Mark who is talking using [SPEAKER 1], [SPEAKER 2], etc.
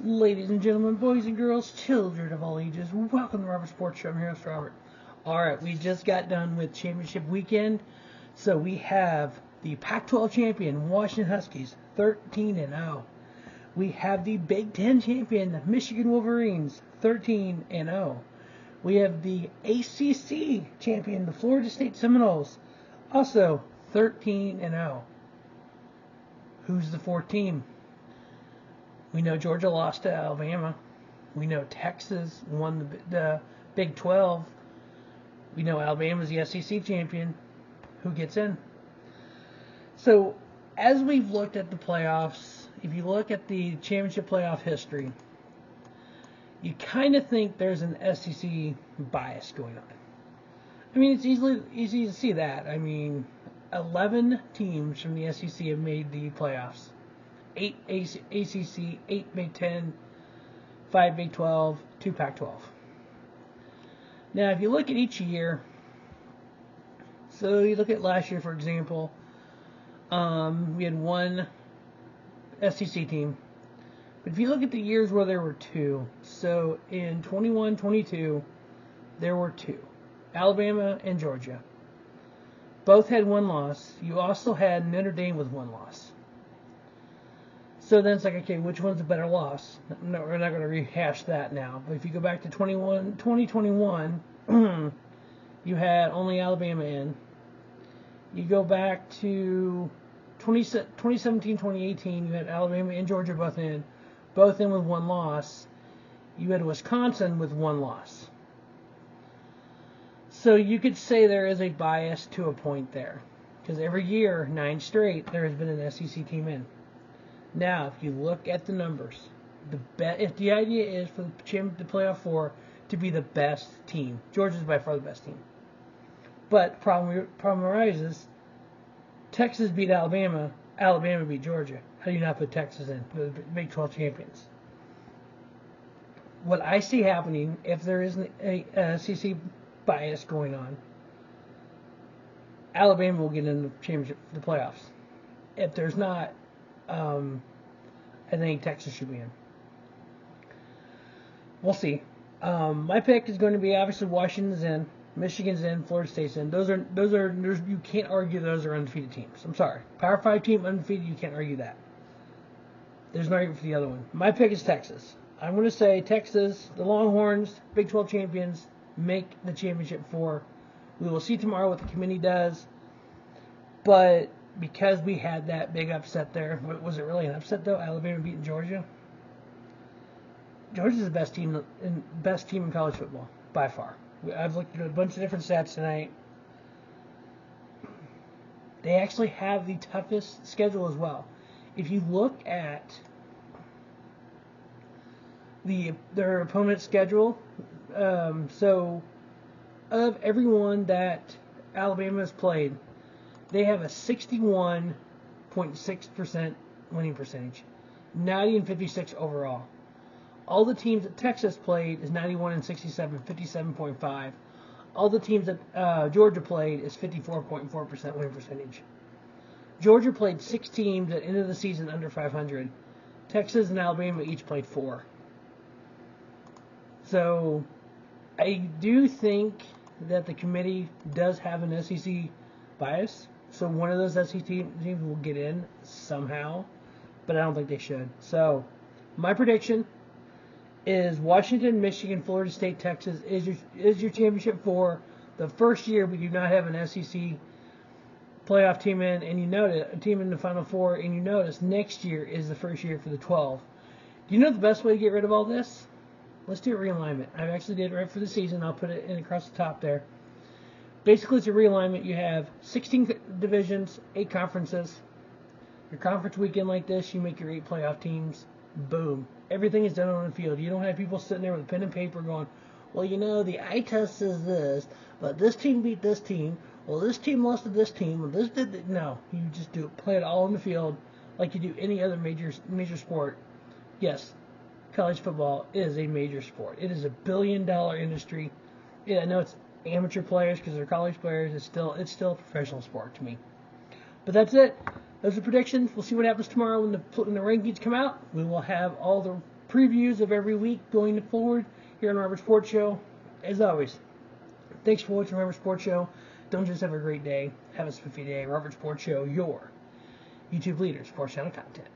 [SPEAKER 1] Ladies and gentlemen, boys and girls, children of all ages, welcome to Robert Sports Show. I'm your host, Robert. Alright, we just got done with championship weekend. So we have the Pac-12 champion, Washington Huskies, 13-0. We have the Big Ten champion, the Michigan Wolverines, 13-0. We have the ACC champion, the Florida State Seminoles, also 13-0. Who's the fourth team? We know Georgia lost to Alabama. We know Texas won the Big 12. We know Alabama's the SEC champion. Who gets in? So, as we've looked at the playoffs, if you look at the championship playoff history, you kind of think there's an SEC bias going on. I mean, it's easy to see that. I mean, 11 teams from the SEC have made the playoffs. 8 ACC, 8 Big Ten, 5 Big 12, 2 Pac-12. Now, if you look at each year, so you look at last year, for example, we had one SEC team. But if you look at the years where there were two, so in 21-22, there were two, Alabama and Georgia. Both had one loss. You also had Notre Dame with one loss. So then it's like, okay, which one's a better loss? No, we're not going to rehash that now. But if you go back to 2021, you had only Alabama in. You go back to 2017, 2018, you had Alabama and Georgia both in with one loss. You had Wisconsin with one loss. So you could say there is a bias to a point there. Because every year, 9 straight, there has been an SEC team in. Now, if you look at the numbers, if the idea is for the playoff 4 to be the best team, Georgia's by far the best team. But problem arises, Texas beat Alabama, Alabama beat Georgia. How do you not put Texas in, the Big 12 champions? What I see happening, if there is a SEC bias going on, Alabama will get in the championship, the playoffs. If there's not, I think Texas should be in. We'll see. My pick is going to be obviously Washington's in, Michigan's in, Florida State's in. Those are you can't argue those are undefeated teams. I'm sorry. Power 5 team undefeated, you can't argue that. There's no argument for the other one. My pick is Texas. I'm going to say Texas, the Longhorns, Big 12 champions, make the championship 4. We will see tomorrow what the committee does. But because we had that big upset there, was it really an upset though? Alabama beating Georgia. Georgia's the best team in college football by far. I've looked at a bunch of different stats tonight. They actually have the toughest schedule as well. If you look at their opponent's schedule, so of everyone that Alabama has played, they have a 61.6% winning percentage, 90 and 56 overall. All the teams that Texas played is 91 and 67, 57.5. All the teams that Georgia played is 54.4% winning percentage. Georgia played 6 teams at the end of the season under 500. Texas and Alabama each played 4. So I do think that the committee does have an SEC bias. So one of those SEC teams will get in somehow, but I don't think they should. So my prediction is Washington, Michigan, Florida State, Texas is your championship 4. The first year we do not have an SEC playoff team in, and you notice a team in the Final 4, and you notice next year is the first year for the 12. Do you know the best way to get rid of all this? Let's do a realignment. I actually did it right for the season. I'll put it in across the top there. Basically, it's a realignment. You have 16 divisions, 8 conferences. Your conference weekend like this, you make your 8 playoff teams. Boom. Everything is done on the field. You don't have people sitting there with a pen and paper going, well, you know, the eye test says this, but this team beat this team. Well, this team lost to this team. Well, this did that. No, you just do it. Play it all on the field like you do any other major sport. Yes, college football is a major sport. It is a billion-dollar industry. Yeah, I know it's amateur players because they're college players. It's still a professional sport to me. But that's it. Those are predictions. We'll see what happens tomorrow when the rankings come out. We will have all the previews of every week going forward here on Robert Sports Show. As always, thanks for watching Robert Sports Show. Don't just have a great day, have a spiffy day. Robert Sports Show, your YouTube leader, sports channel content.